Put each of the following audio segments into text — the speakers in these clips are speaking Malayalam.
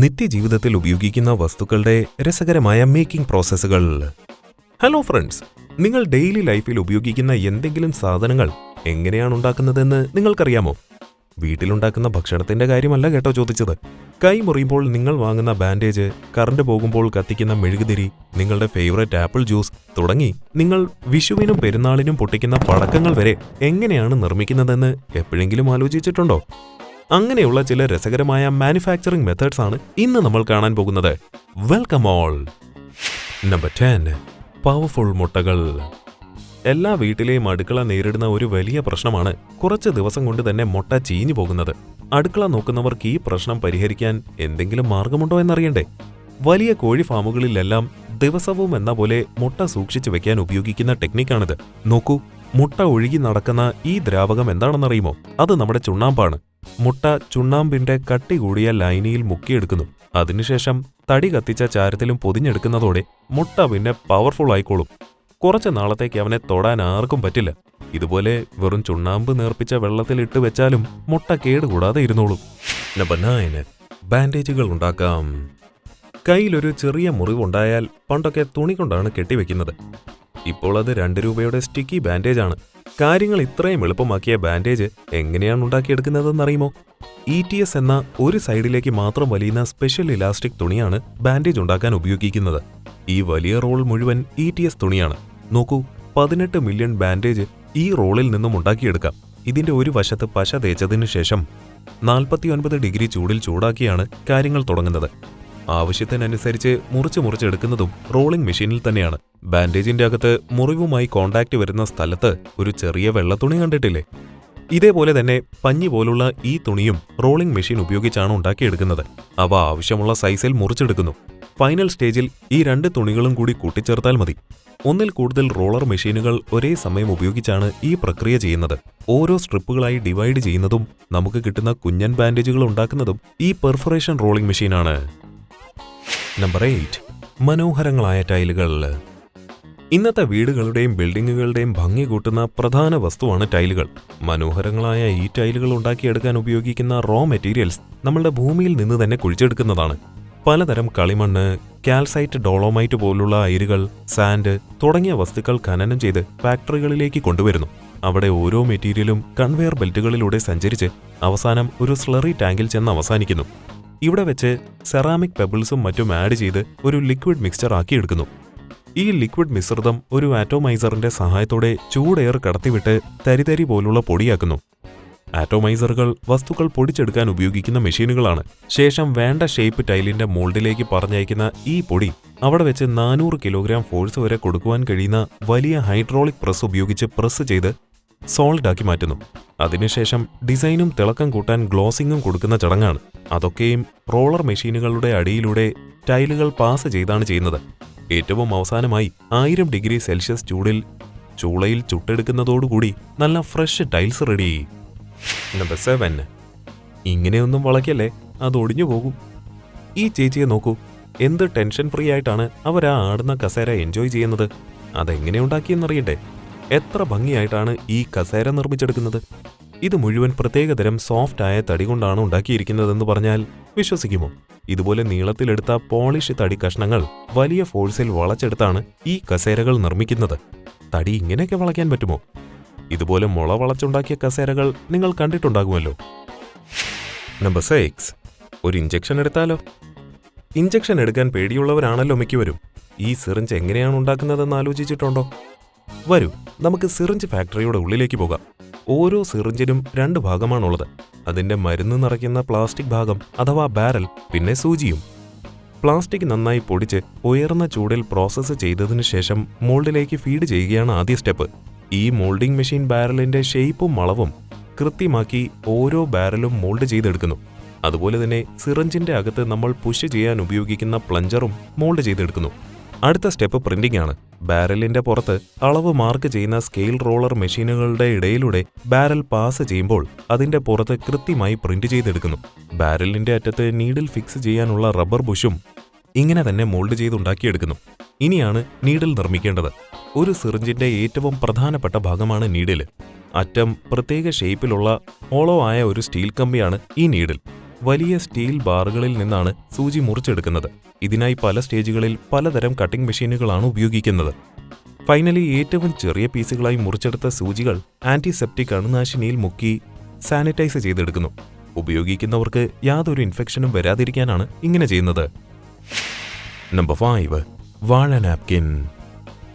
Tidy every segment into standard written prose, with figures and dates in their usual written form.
നിത്യജീവിതത്തിൽ ഉപയോഗിക്കുന്ന വസ്തുക്കളുടെ രസകരമായ മേക്കിംഗ് പ്രോസസ്സുകൾ. ഹലോ ഫ്രണ്ട്സ്, നിങ്ങൾ ഡെയിലി ലൈഫിൽ ഉപയോഗിക്കുന്ന എന്തെങ്കിലും സാധനങ്ങൾ എങ്ങനെയാണ് ഉണ്ടാക്കുന്നതെന്ന് നിങ്ങൾക്കറിയാമോ? വീട്ടിലുണ്ടാക്കുന്ന ഭക്ഷണത്തിന്റെ കാര്യമല്ല കേട്ടോ ചോദിച്ചത്. കൈ മുറിയുമ്പോൾ നിങ്ങൾ വാങ്ങുന്ന ബാൻഡേജ്, കറണ്ട് പോകുമ്പോൾ കത്തിക്കുന്ന മെഴുകുതിരി, നിങ്ങളുടെ ഫേവറേറ്റ് ആപ്പിൾ ജ്യൂസ് തുടങ്ങി നിങ്ങൾ വിഷുവിനും പെരുന്നാളിനും പൊട്ടിക്കുന്ന പടക്കങ്ങൾ വരെ എങ്ങനെയാണ് നിർമ്മിക്കുന്നതെന്ന് എപ്പോഴെങ്കിലും ആലോചിച്ചിട്ടുണ്ടോ? അങ്ങനെയുള്ള ചില രസകരമായ മാനുഫാക്ചറിംഗ് മെത്തേഡ്സ് ആണ് ഇന്ന് നമ്മൾ കാണാൻ പോകുന്നത്. Welcome all. നമ്പർ 10, പവർഫുൾ മുട്ടകൾ. എല്ലാ വീട്ടിലെയും അടുക്കള നേരിടുന്ന ഒരു വലിയ പ്രശ്നമാണ് കുറച്ച് ദിവസം കൊണ്ട് തന്നെ മുട്ട ചീഞ്ഞു പോകുന്നത്. അടുക്കള നോക്കുന്നവർക്ക് ഈ പ്രശ്നം പരിഹരിക്കാൻ എന്തെങ്കിലും മാർഗമുണ്ടോ എന്നറിയണ്ടേ? വലിയ കോഴി ഫാമുകളിലെല്ലാം ദിവസവും എന്ന പോലെ മുട്ട സൂക്ഷിച്ചു വെക്കാൻ ഉപയോഗിക്കുന്ന ടെക്നിക്കാണിത്. നോക്കൂ, മുട്ട ഒഴുകി നടക്കുന്ന ഈ ദ്രാവകം എന്താണെന്നറിയുമോ? അത് നമ്മുടെ ചുണ്ണാമ്പാണ്. മുട്ട ചുണ്ണാമ്പിന്റെ കട്ടി കൂടിയ ലൈനിയിൽ മുക്കിയെടുക്കുന്നു. അതിനുശേഷം തടി കത്തിച്ച ചാരത്തിലും പൊതിഞ്ഞെടുക്കുന്നതോടെ മുട്ട പിന്നെ പവർഫുൾ ആയിക്കോളും. കുറച്ച് നാളത്തേക്ക് അവനെ തൊടാൻ ആർക്കും പറ്റില്ല. ഇതുപോലെ വെറും ചുണ്ണാമ്പ് നേർപ്പിച്ച വെള്ളത്തിൽ ഇട്ട് വെച്ചാലും മുട്ട കേടുകൂടാതെ ഇരുന്നോളും. നമ്പർ 9, ബാൻഡേജുകൾ ഉണ്ടാക്കാം. കയ്യിലൊരു ചെറിയ മുറിവുണ്ടായാൽ പണ്ടൊക്കെ തുണി കൊണ്ടാണ് കെട്ടിവെക്കുന്നത്. ഇപ്പോൾ അത് 2 രൂപയുടെ സ്റ്റിക്കി ബാൻഡേജാണ്. കാര്യങ്ങൾ ഇത്രയും എളുപ്പമാക്കിയ ബാൻഡേജ് എങ്ങനെയാണ് ഉണ്ടാക്കിയെടുക്കുന്നതെന്നറിയുമോ? ETS എന്ന ഒരു സൈഡിലേക്ക് മാത്രം വലിയുന്ന സ്പെഷ്യൽ ഇലാസ്റ്റിക് തുണിയാണ് ബാൻഡേജ് ഉണ്ടാക്കാൻ ഉപയോഗിക്കുന്നത്. ഈ വലിയ റോൾ മുഴുവൻ ETS തുണിയാണ്. നോക്കൂ, 18 മില്യൺ ബാൻഡേജ് ഈ റോളിൽ നിന്നും ഉണ്ടാക്കിയെടുക്കാം. ഇതിന്റെ ഒരു വശത്ത് പശ തേച്ചതിനു ശേഷം 49 ഡിഗ്രി ചൂടിൽ ചൂടാക്കിയാണ് കാര്യങ്ങൾ തുടങ്ങുന്നത്. ആവശ്യത്തിനനുസരിച്ച് മുറിച്ചെടുക്കുന്നതും റോളിംഗ് മെഷീനിൽ തന്നെയാണ്. ബാൻഡേജിന്റെ അകത്ത് മുറിവുമായി കോണ്ടാക്ട് വരുന്ന സ്ഥലത്ത് ഒരു ചെറിയ വെള്ളത്തുണി കണ്ടിട്ടില്ലേ? ഇതേപോലെ തന്നെ പഞ്ഞി പോലുള്ള ഈ തുണിയും റോളിംഗ് മെഷീൻ ഉപയോഗിച്ചാണ് ഉണ്ടാക്കിയെടുക്കുന്നത്. അവ ആവശ്യമുള്ള സൈസിൽ മുറിച്ചെടുക്കുന്നു. ഫൈനൽ സ്റ്റേജിൽ ഈ 2 തുണികളും കൂടി കൂട്ടിച്ചേർത്താൽ മതി. ഒന്നിൽ കൂടുതൽ റോളർ മെഷീനുകൾ ഒരേ സമയം ഉപയോഗിച്ചാണ് ഈ പ്രക്രിയ ചെയ്യുന്നത്. ഓരോ സ്ട്രിപ്പുകളായി ഡിവൈഡ് ചെയ്യുന്നതും നമുക്ക് കിട്ടുന്ന കുഞ്ഞൻ ബാൻഡേജുകൾ ഉണ്ടാക്കുന്നതും ഈ പെർഫറേഷൻ റോളിംഗ് മെഷീനാണ്. നമ്പർ 8, മനോഹരങ്ങളായ ടൈലുകൾ. ഇന്നത്തെ വീടുകളുടെയും ബിൽഡിങ്ങുകളുടെയും ഭംഗി കൂട്ടുന്ന പ്രധാന വസ്തുവാണ് ടൈലുകൾ. മനോഹരങ്ങളായ ഈ ടൈലുകൾ ഉണ്ടാക്കിയെടുക്കാൻ ഉപയോഗിക്കുന്ന റോ മെറ്റീരിയൽസ് നമ്മളുടെ ഭൂമിയിൽ നിന്ന് തന്നെ കുഴിച്ചെടുക്കുന്നതാണ്. പലതരം കളിമണ്ണ്, കാൽസൈറ്റ്, ഡോളോമൈറ്റ് പോലുള്ള അയിരുകൾ, സാൻഡ് തുടങ്ങിയ വസ്തുക്കൾ ഖനനം ചെയ്ത് ഫാക്ടറികളിലേക്ക് കൊണ്ടുവരുന്നു. അവിടെ ഓരോ മെറ്റീരിയലും കൺവെയർ ബെൽറ്റുകളിലൂടെ സഞ്ചരിച്ച് അവസാനം ഒരു സ്ലറി ടാങ്കിൽ ചെന്ന് അവസാനിക്കുന്നു. ഇവിടെ വെച്ച് സെറാമിക് പെബിൾസും മറ്റും ആഡ് ചെയ്ത് ഒരു ലിക്വിഡ് മിക്സ്ചർ ആക്കിയെടുക്കുന്നു. ഈ ലിക്വിഡ് മിശ്രിതം ഒരു ആറ്റോമൈസറിന്റെ സഹായത്തോടെ ചൂടെയർ കടത്തിവിട്ട് തരിതരി പോലുള്ള പൊടിയാക്കുന്നു. ആറ്റോമൈസറുകൾ വസ്തുക്കൾ പൊടിച്ചെടുക്കാൻ ഉപയോഗിക്കുന്ന മെഷീനുകളാണ്. ശേഷം വേണ്ട ഷേപ്പ് ടൈലിന്റെ മോൾഡിലേക്ക് പറഞ്ഞയക്കുന്ന ഈ പൊടി അവിടെ വെച്ച് 400 കിലോഗ്രാം ഫോഴ്സ് വരെ കൊടുക്കുവാൻ കഴിയുന്ന വലിയ ഹൈഡ്രോളിക് പ്രസ് ഉപയോഗിച്ച് പ്രസ് ചെയ്ത് സോളിഡ് ആക്കി മാറ്റുന്നു. അതിനുശേഷം ഡിസൈനും തിളക്കം കൂട്ടാൻ ഗ്ലോസിംഗും കൊടുക്കുന്ന ചടങ്ങാണ്. അതൊക്കെയും റോളർ മെഷീനുകളുടെ അടിയിലൂടെ ടൈലുകൾ പാസ് ചെയ്താണ് ചെയ്യുന്നത്. ഏറ്റവും അവസാനമായി 1000 ഡിഗ്രി സെൽഷ്യസ് ചൂടിൽ ചൂളയിൽ ചുട്ടെടുക്കുന്നതോടുകൂടി നല്ല ഫ്രഷ് ടൈൽസ് റെഡി. നമ്പർ 7, ഇങ്ങനെയൊന്നും വളയ്ക്കല്ലേ, അത് ഒടിഞ്ഞു പോകും. ഈ ചേച്ചിയെ നോക്കൂ, എന്ത് ടെൻഷൻ ഫ്രീ ആയിട്ടാണ് അവർ ആ ആടുന്ന കസേര എൻജോയ് ചെയ്യുന്നത്. അതെങ്ങനെ ഉണ്ടാക്കിയെന്നറിയട്ടെ? എത്ര ഭംഗിയായിട്ടാണ് ഈ കസേര നിർമ്മിച്ചെടുക്കുന്നത്. ഇത് മുഴുവൻ പ്രത്യേകതരം സോഫ്റ്റ് ആയ തടി കൊണ്ടാണ് ഉണ്ടാക്കിയിരിക്കുന്നതെന്ന് പറഞ്ഞാൽ വിശ്വസിക്കുമോ? ഇതുപോലെ നീളത്തിലെടുത്ത പോളിഷ് തടി കഷ്ണങ്ങൾ വലിയ ഫോഴ്സിൽ വളച്ചെടുത്താണ് ഈ കസേരകൾ നിർമ്മിക്കുന്നത്. തടി ഇങ്ങനെയൊക്കെ വളയ്ക്കാൻ പറ്റുമോ? ഇതുപോലെ മുള വളച്ചുണ്ടാക്കിയ കസേരകൾ നിങ്ങൾ കണ്ടിട്ടുണ്ടാകുമല്ലോ. നമ്പർ 6, ഒരു ഇഞ്ചക്ഷൻ എടുത്താലോ? ഇഞ്ചക്ഷൻ എടുക്കാൻ പേടിയുള്ളവരാണല്ലോ മിക്കവരും. ഈ സിറിഞ്ച് എങ്ങനെയാണ് ഉണ്ടാക്കുന്നതെന്ന് ആലോചിച്ചിട്ടുണ്ടോ? വരൂ, നമുക്ക് സിറിഞ്ച് ഫാക്ടറിയുടെ ഉള്ളിലേക്ക് പോകാം. ഓരോ സിറിഞ്ചിനും 2 ഭാഗമാണുള്ളത്. അതിന്റെ മരുന്ന് നിറയ്ക്കുന്ന പ്ലാസ്റ്റിക് ഭാഗം അഥവാ ബാരൽ, പിന്നെ സൂചിയും. പ്ലാസ്റ്റിക് നന്നായി പൊടിച്ച് ഉയർന്ന ചൂടിൽ പ്രോസസ്സ് ചെയ്തതിനു ശേഷം മോൾഡിലേക്ക് ഫീഡ് ചെയ്യുകയാണ് ആദ്യ സ്റ്റെപ്പ്. ഈ മോൾഡിംഗ് മെഷീൻ ബാരലിന്റെ ഷേപ്പും അളവും കൃത്യമാക്കി ഓരോ ബാരലും മോൾഡ് ചെയ്തെടുക്കുന്നു. അതുപോലെ തന്നെ സിറിഞ്ചിന്റെ അകത്ത് നമ്മൾ പുഷ് ചെയ്യാൻ ഉപയോഗിക്കുന്ന പ്ലഞ്ചറും മോൾഡ് ചെയ്തെടുക്കുന്നു. അടുത്ത സ്റ്റെപ്പ് പ്രിന്റിംഗ് ആണ്. ബാരലിന്റെ പുറത്ത് അളവ് മാർക്ക് ചെയ്യുന്ന സ്കെയിൽ റോളർ മെഷീനുകളുടെ ഇടയിലൂടെ ബാരൽ പാസ് ചെയ്യുമ്പോൾ അതിന്റെ പുറത്ത് കൃത്യമായി പ്രിന്റ് ചെയ്തെടുക്കുന്നു. ബാരലിന്റെ അറ്റത്ത് നീഡിൽ ഫിക്സ് ചെയ്യാനുള്ള റബ്ബർ ബുഷും ഇങ്ങനെ തന്നെ മോൾഡ് ചെയ്തുണ്ടാക്കിയെടുക്കുന്നു. ഇനിയാണ് നീഡിൽ നിർമ്മിക്കേണ്ടത്. ഒരു സിറിഞ്ചിന്റെ ഏറ്റവും പ്രധാനപ്പെട്ട ഭാഗമാണ് നീഡിൽ. അറ്റം പ്രത്യേക ഷേപ്പിലുള്ള ഹോളോ ആയ ഒരു സ്റ്റീൽ കമ്പിയാണ് ഈ നീഡിൽ. വലിയ സ്റ്റീൽ ബാറുകളിൽ നിന്നാണ് സൂചി മുറിച്ചെടുക്കുന്നത്. ഇതിനായി പല സ്റ്റേജുകളിൽ പലതരം കട്ടിംഗ് മെഷീനുകളാണ് ഉപയോഗിക്കുന്നത്. ഫൈനലി ഏറ്റവും ചെറിയ പീസുകളായി മുറിച്ചെടുത്ത സൂചികൾ ആന്റിസെപ്റ്റിക് അണുനാശിനിയിൽ മുക്കി സാനിറ്റൈസ് ചെയ്തെടുക്കുന്നു. ഉപയോഗിക്കുന്നവർക്ക് യാതൊരു ഇൻഫെക്ഷനും വരാതിരിക്കാനാണ് ഇങ്ങനെ ചെയ്യുന്നത്. നമ്പർ 5. വാഴ നാപ്കിൻ.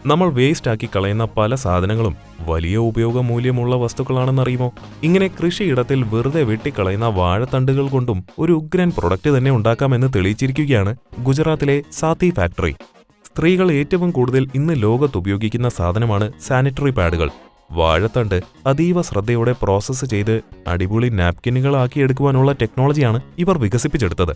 നമ്മൾ വേസ്റ്റ് ആക്കി കളയുന്ന പല സാധനങ്ങളും വലിയ ഉപയോഗമൂല്യമുള്ള വസ്തുക്കളാണെന്നറിയുമോ? ഇങ്ങനെ കൃഷിയിടത്തിൽ വെറുതെ വെട്ടിക്കളയുന്ന വാഴത്തണ്ടുകൾ കൊണ്ടും ഒരു ഉഗ്രൻ പ്രൊഡക്റ്റ് തന്നെ ഉണ്ടാക്കാമെന്ന് തെളിയിച്ചിരിക്കുകയാണ് ഗുജറാത്തിലെ സാത്തി ഫാക്ടറി. സ്ത്രീകൾ ഏറ്റവും കൂടുതൽ ഇന്ന് ലോകത്ത് ഉപയോഗിക്കുന്ന സാധനമാണ് സാനിറ്ററി പാഡുകൾ. വാഴത്തണ്ട് അതീവ ശ്രദ്ധയോടെ പ്രോസസ്സ് ചെയ്ത് അടിപൊളി നാപ്കിനുകളാക്കിയെടുക്കുവാനുള്ള ടെക്നോളജിയാണ് ഇവർ വികസിപ്പിച്ചെടുത്തത്.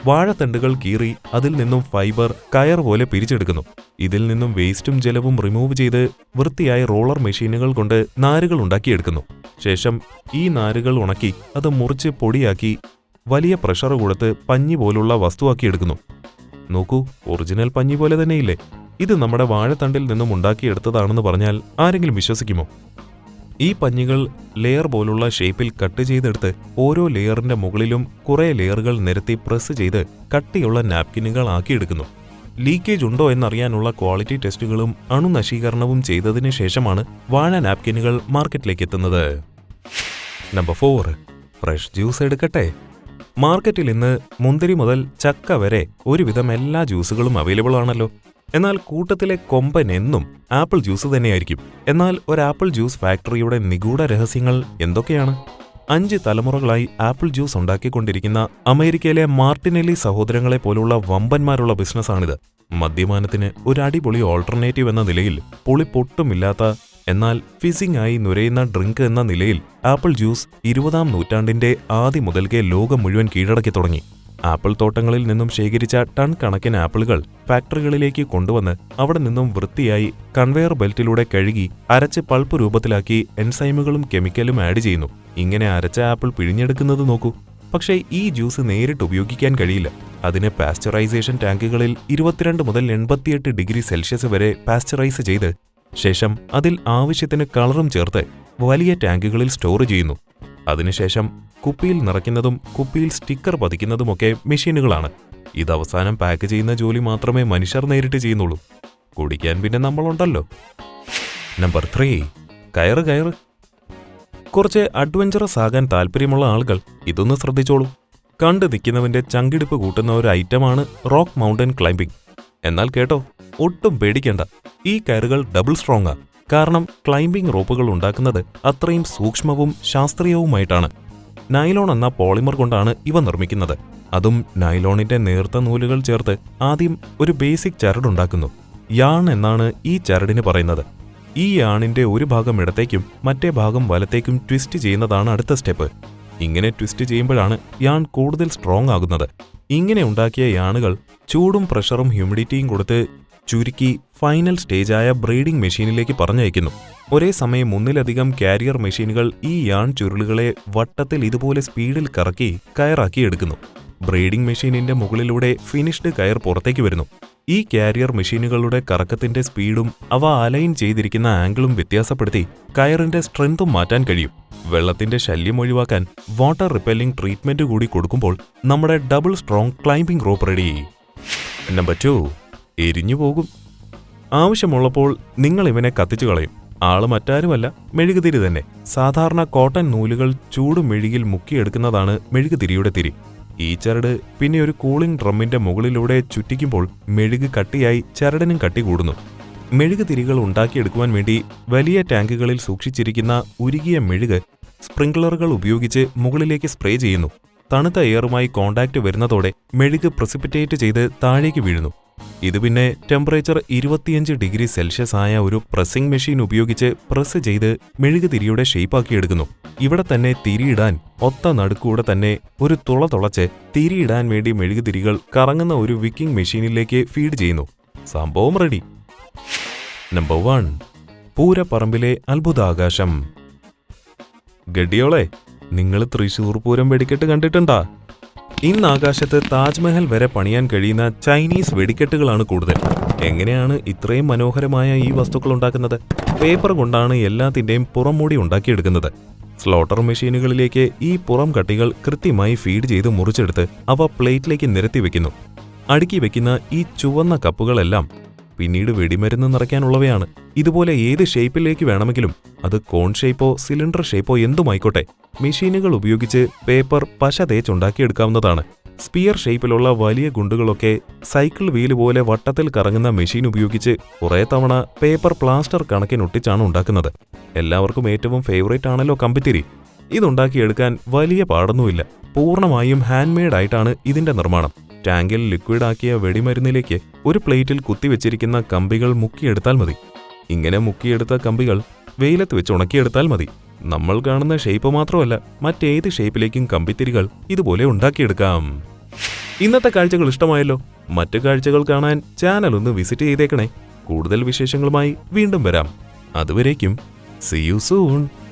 വാഴത്തണ്ടുകൾ കീറി അതിൽ നിന്നും ഫൈബർ കയർ പോലെ പിരിച്ചെടുക്കുന്നു. ഇതിൽ നിന്നും വേസ്റ്റും ജലവും റിമൂവ് ചെയ്ത് വൃത്തിയായ റോളർ മെഷീനുകൾ കൊണ്ട് നാരുകൾ ഉണ്ടാക്കിയെടുക്കുന്നു. ശേഷം ഈ നാരുകൾ ഉണക്കി അത് മുറിച്ച് പൊടിയാക്കി വലിയ പ്രഷർ കൊടുത്ത് പഞ്ഞി പോലുള്ള വസ്തുവാക്കിയെടുക്കുന്നു. നോക്കൂ, ഒറിജിനൽ പഞ്ഞി പോലെ തന്നെയില്ലേ? ഇത് നമ്മുടെ വാഴത്തണ്ടിൽ നിന്നും ഉണ്ടാക്കിയെടുത്തതാണെന്ന് പറഞ്ഞാൽ ആരെങ്കിലും വിശ്വസിക്കുമോ? ഈ പഞ്ഞികൾ ലെയർ പോലുള്ള ഷേപ്പിൽ കട്ട് ചെയ്തെടുത്ത് ഓരോ ലെയറിന്റെ മുകളിലും കുറേ ലെയറുകൾ നിരത്തി പ്രസ് ചെയ്ത് കട്ടിയുള്ള നാപ്കിനുകൾ ആക്കിയെടുക്കുന്നു. ലീക്കേജ് ഉണ്ടോ എന്നറിയാനുള്ള ക്വാളിറ്റി ടെസ്റ്റുകളും അണുനശീകരണവും ചെയ്തതിനു ശേഷമാണ് വാഴ നാപ്കിനുകൾ മാർക്കറ്റിലേക്ക് എത്തുന്നത്. നമ്പർ 4. ഫ്രഷ് ജ്യൂസ് എടുക്കട്ടെ. മാർക്കറ്റിൽ ഇന്ന് മുന്തിരി മുതൽ ചക്ക വരെ ഒരുവിധം എല്ലാ ജ്യൂസുകളും അവൈലബിൾ ആണല്ലോ. എന്നാൽ കൂട്ടത്തിലെ കൊമ്പൻ എന്നും ആപ്പിൾ ജ്യൂസ് തന്നെയായിരിക്കും. എന്നാൽ ഒരു ആപ്പിൾ ജ്യൂസ് ഫാക്ടറിയുടെ നിഗൂഢ രഹസ്യങ്ങൾ എന്തൊക്കെയാണ്? 5 തലമുറകളായി ആപ്പിൾ ജ്യൂസ് ഉണ്ടാക്കിക്കൊണ്ടിരിക്കുന്ന അമേരിക്കയിലെ മാർട്ടിനെല്ലി സഹോദരങ്ങളെ പോലുള്ള വമ്പന്മാരുള്ള ബിസിനസ്സാണിത്. മദ്യപാനത്തിന് ഒരു അടിപൊളി ഓൾട്ടർനേറ്റീവ് എന്ന നിലയിൽ, പുളിപ്പൊട്ടുമില്ലാത്ത എന്നാൽ ഫിസിംഗ് ആയി നുരയുന്ന ഡ്രിങ്ക് എന്ന നിലയിൽ ആപ്പിൾ ജ്യൂസ് 20-ാം നൂറ്റാണ്ടിന്റെ ആദ്യം മുതൽക്കേ ലോകം മുഴുവൻ കീഴടക്കി തുടങ്ങി. ആപ്പിൾ തോട്ടങ്ങളിൽ നിന്നും ശേഖരിച്ച ടൺ കണക്കിന് ആപ്പിളുകൾ ഫാക്ടറികളിലേക്ക് കൊണ്ടുവന്ന് അവിടെ നിന്നും വൃത്തിയായി കൺവെയർ ബെൽറ്റിലൂടെ കഴുകി അരച്ച് പൾപ്പ് രൂപത്തിലാക്കി എൻസൈമുകളും കെമിക്കലും ആഡ് ചെയ്യുന്നു. ഇങ്ങനെ അരച്ച ആപ്പിൾ പിഴിഞ്ഞെടുക്കുന്നത് നോക്കൂ. പക്ഷേ ഈ ജ്യൂസ് നേരിട്ട് ഉപയോഗിക്കാൻ കഴിയില്ല. അതിന് പാസ്ചറൈസേഷൻ ടാങ്കുകളിൽ 22 മുതൽ 88 ഡിഗ്രി സെൽഷ്യസ് വരെ പാസ്ചറൈസ് ചെയ്ത് ശേഷം അതിൽ ആവശ്യത്തിന് കളറും ചേർത്ത് വലിയ ടാങ്കുകളിൽ സ്റ്റോർ ചെയ്യുന്നു. അതിനുശേഷം കുപ്പിയിൽ നിറയ്ക്കുന്നതും കുപ്പിയിൽ സ്റ്റിക്കർ പതിക്കുന്നതുമൊക്കെ മെഷീനുകളാണ്. ഇതവസാനം പാക്ക് ചെയ്യുന്ന ജോലി മാത്രമേ മനുഷ്യർ നേരിട്ട് ചെയ്യുന്നുള്ളൂ. കുടിക്കാൻ പിന്നെ നമ്മളുണ്ടല്ലോ. നമ്പർ 3. കയറ്. കുറച്ച് അഡ്വഞ്ചറസ് ആകാൻ താല്പര്യമുള്ള ആളുകൾ ഇതൊന്ന് ശ്രദ്ധിച്ചോളൂ. കണ്ടു നിൽക്കുന്നവന്റെ ചങ്കിടിപ്പ് കൂട്ടുന്ന ഒരു ഐറ്റമാണ് റോക്ക് മൗണ്ടൻ ക്ലൈംബിംഗ്. എന്നാൽ കേട്ടോ, ഒട്ടും പേടിക്കേണ്ട. ഈ കയറുകൾ ഡബിൾ സ്ട്രോങ്ങാ. കാരണം ക്ലൈംബിംഗ് റോപ്പുകൾ ഉണ്ടാക്കുന്നത് അത്രയും സൂക്ഷ്മവും ശാസ്ത്രീയവുമായിട്ടാണ്. നൈലോൺ എന്ന പോളിമർ കൊണ്ടാണ് ഇവ നിർമ്മിക്കുന്നത്. അതും നൈലോണിന്റെ നേർത്ത നൂലുകൾ ചേർത്ത് ആദ്യം ഒരു ബേസിക് ചരടുണ്ടാക്കുന്നു. യാൺ എന്നാണ് ഈ ചരടിന് പറയുന്നത്. ഈ യാണിന്റെ ഒരു ഭാഗം ഇടത്തേക്കും മറ്റേ ഭാഗം വലത്തേക്കും ട്വിസ്റ്റ് ചെയ്യുന്നതാണ് അടുത്ത സ്റ്റെപ്പ്. ഇങ്ങനെ ട്വിസ്റ്റ് ചെയ്യുമ്പോഴാണ് യാൺ കൂടുതൽ സ്ട്രോങ് ആകുന്നത്. ഇങ്ങനെ ഉണ്ടാക്കിയ യാണുകൾ ചൂടും പ്രഷറും ഹ്യൂമിഡിറ്റിയും കൊടുത്ത് ചുരുക്കി ഫൈനൽ സ്റ്റേജായ ബ്രീഡിംഗ് മെഷീനിലേക്ക് പറഞ്ഞയക്കുന്നു. ഒരേ സമയം 1-ലധികം കാരിയർ മെഷീനുകൾ ഈ യാൺ ചുരുളുകളെ വട്ടത്തിൽ ഇതുപോലെ സ്പീഡിൽ കറക്കി കയറാക്കി എടുക്കുന്നു. ബ്രീഡിംഗ് മെഷീനിന്റെ മുകളിലൂടെ ഫിനിഷ്ഡ് കയർ പുറത്തേക്ക് വരുന്നു. ഈ കാരിയർ മെഷീനുകളുടെ കറക്കത്തിന്റെ സ്പീഡും അവ അലൈൻ ചെയ്തിരിക്കുന്ന ആംഗിളും വ്യത്യാസപ്പെടുത്തി കയറിന്റെ സ്ട്രെങ്തും മാറ്റാൻ കഴിയും. വെള്ളത്തിന്റെ ശല്യം ഒഴിവാക്കാൻ വാട്ടർ റിപ്പല്ലിംഗ് ട്രീറ്റ്മെന്റ് കൂടി കൊടുക്കുമ്പോൾ നമ്മുടെ double strong climbing rope ready. Number 2. എരിഞ്ഞു പോകും. ആവശ്യമുള്ളപ്പോൾ നിങ്ങൾ ഇവനെ കത്തിച്ചു കളയും. ആള് മറ്റാരുമല്ല, മെഴുകുതിരി തന്നെ. സാധാരണ കോട്ടൺ നൂലുകൾ ചൂട് മെഴുകിൽ മുക്കിയെടുക്കുന്നതാണ് മെഴുകുതിരിയുടെ തിരി. ഈ ചരട് പിന്നെ ഒരു കൂളിംഗ് ഡ്രമ്മിന്റെ മുകളിലൂടെ ചുറ്റിക്കുമ്പോൾ മെഴുക് കട്ടിയായി ചരടിനും കട്ടി കൂടുന്നു. മെഴുകുതിരികൾ ഉണ്ടാക്കിയെടുക്കുവാൻ വേണ്ടി വലിയ ടാങ്കുകളിൽ സൂക്ഷിച്ചിരിക്കുന്ന ഉരുകിയ മെഴുക് സ്പ്രിംഗ്ലറുകൾ ഉപയോഗിച്ച് മുകളിലേക്ക് സ്പ്രേ ചെയ്യുന്നു. തണുത്ത എയറുമായി കോണ്ടാക്ട് വരുന്നതോടെ മെഴുക് പ്രസിപ്പിറ്റേറ്റ് ചെയ്ത് താഴേക്ക് വീഴുന്നു. ഇത് പിന്നെ ടെമ്പറേച്ചർ 25 ഡിഗ്രി സെൽഷ്യസ് ആയ ഒരു പ്രസ്സിംഗ് മെഷീൻ ഉപയോഗിച്ച് പ്രസ് ചെയ്ത് മെഴുകുതിരിയുടെ ഷേപ്പാക്കിയെടുക്കുന്നു. ഇവിടെ തന്നെ തിരിയിടാൻ ഒത്ത നടുക്കൂടെ തന്നെ ഒരു തുളച്ച് തിരിയിടാൻ വേണ്ടി മെഴുകുതിരികൾ കറങ്ങുന്ന ഒരു വിക്കിംഗ് മെഷീനിലേക്ക് ഫീഡ് ചെയ്യുന്നു. സംഭവം റെഡി. നമ്പർ 1. പൂരപ്പറമ്പിലെ അത്ഭുതാകാശം. ഗഡിയോളെ, നിങ്ങൾ തൃശൂർ പൂരം വെടിക്കെട്ട് കണ്ടിട്ടുണ്ടാ? ഇന്ന് ആകാശത്ത് താജ്മഹൽ വരെ പണിയാൻ കഴിയുന്ന ചൈനീസ് വെടിക്കെട്ടുകളാണ് കൂടുതൽ. എങ്ങനെയാണ് ഇത്രയും മനോഹരമായ ഈ വസ്തുക്കൾ ഉണ്ടാക്കുന്നത്? പേപ്പർ കൊണ്ടാണ് എല്ലാത്തിന്റെയും പുറംമൂടി ഉണ്ടാക്കിയെടുക്കുന്നത്. സ്ലോട്ടർ മെഷീനുകളിലേക്ക് ഈ പുറം കട്ടികൾ കൃത്യമായി ഫീഡ് ചെയ്ത് മുറിച്ചെടുത്ത് അവ പ്ലേറ്റിലേക്ക് നിരത്തി വെക്കുന്നു. അടുക്കി വെക്കുന്ന ഈ ചുവന്ന കപ്പുകളെല്ലാം പിന്നീട് വെടിമരുന്ന് നിറയ്ക്കാനുള്ളവയാണ്. ഇതുപോലെ ഏത് ഷേപ്പിലേക്ക് വേണമെങ്കിലും, അത് കോൺ ഷേപ്പോ സിലിണ്ടർ ഷേപ്പോ എന്തുമായിക്കോട്ടെ, മെഷീനുകൾ ഉപയോഗിച്ച് പേപ്പർ പശ തേച്ചുണ്ടാക്കിയെടുക്കാവുന്നതാണ്. സ്പിയർ ഷേപ്പിലുള്ള വലിയ ഗുണ്ടുകളൊക്കെ സൈക്കിൾ വീല് പോലെ വട്ടത്തിൽ കറങ്ങുന്ന മെഷീൻ ഉപയോഗിച്ച് കുറേ തവണ പേപ്പർ പ്ലാസ്റ്റർ കണക്കിനൊട്ടിച്ചാണ് ഉണ്ടാക്കുന്നത്. എല്ലാവർക്കും ഏറ്റവും ഫേവറേറ്റ് ആണല്ലോ കമ്പിത്തിരി. ഇതുണ്ടാക്കിയെടുക്കാൻ വലിയ പാടൊന്നുമില്ല. പൂർണ്ണമായും ഹാൻഡ് മെയ്ഡ് ആയിട്ടാണ് ഇതിന്റെ നിർമ്മാണം. ടാങ്കിൽ ലിക്വിഡ് ആക്കിയ വെടിമരുന്നിലേക്ക് ഒരു പ്ലേറ്റിൽ കുത്തിവെച്ചിരിക്കുന്ന കമ്പികൾ മുക്കിയെടുത്താൽ മതി. ഇങ്ങനെ മുക്കിയെടുത്ത കമ്പികൾ വെയിലത്ത് വെച്ച് ഉണക്കിയെടുത്താൽ മതി. നമ്മൾ കാണുന്ന ഷേപ്പ് മാത്രമല്ല, മറ്റേത് ഷേപ്പിലേക്കും കമ്പിത്തിരികൾ ഇതുപോലെ ഉണ്ടാക്കിയെടുക്കാം. ഇന്നത്തെ കാഴ്ചകൾ ഇഷ്ടമായല്ലോ? മറ്റു കാഴ്ചകൾ കാണാൻ ചാനൽ ഒന്ന് വിസിറ്റ് ചെയ്തേക്കണേ. കൂടുതൽ വിശേഷങ്ങളുമായി വീണ്ടും വരാം. അതുവരേക്കും see you soon.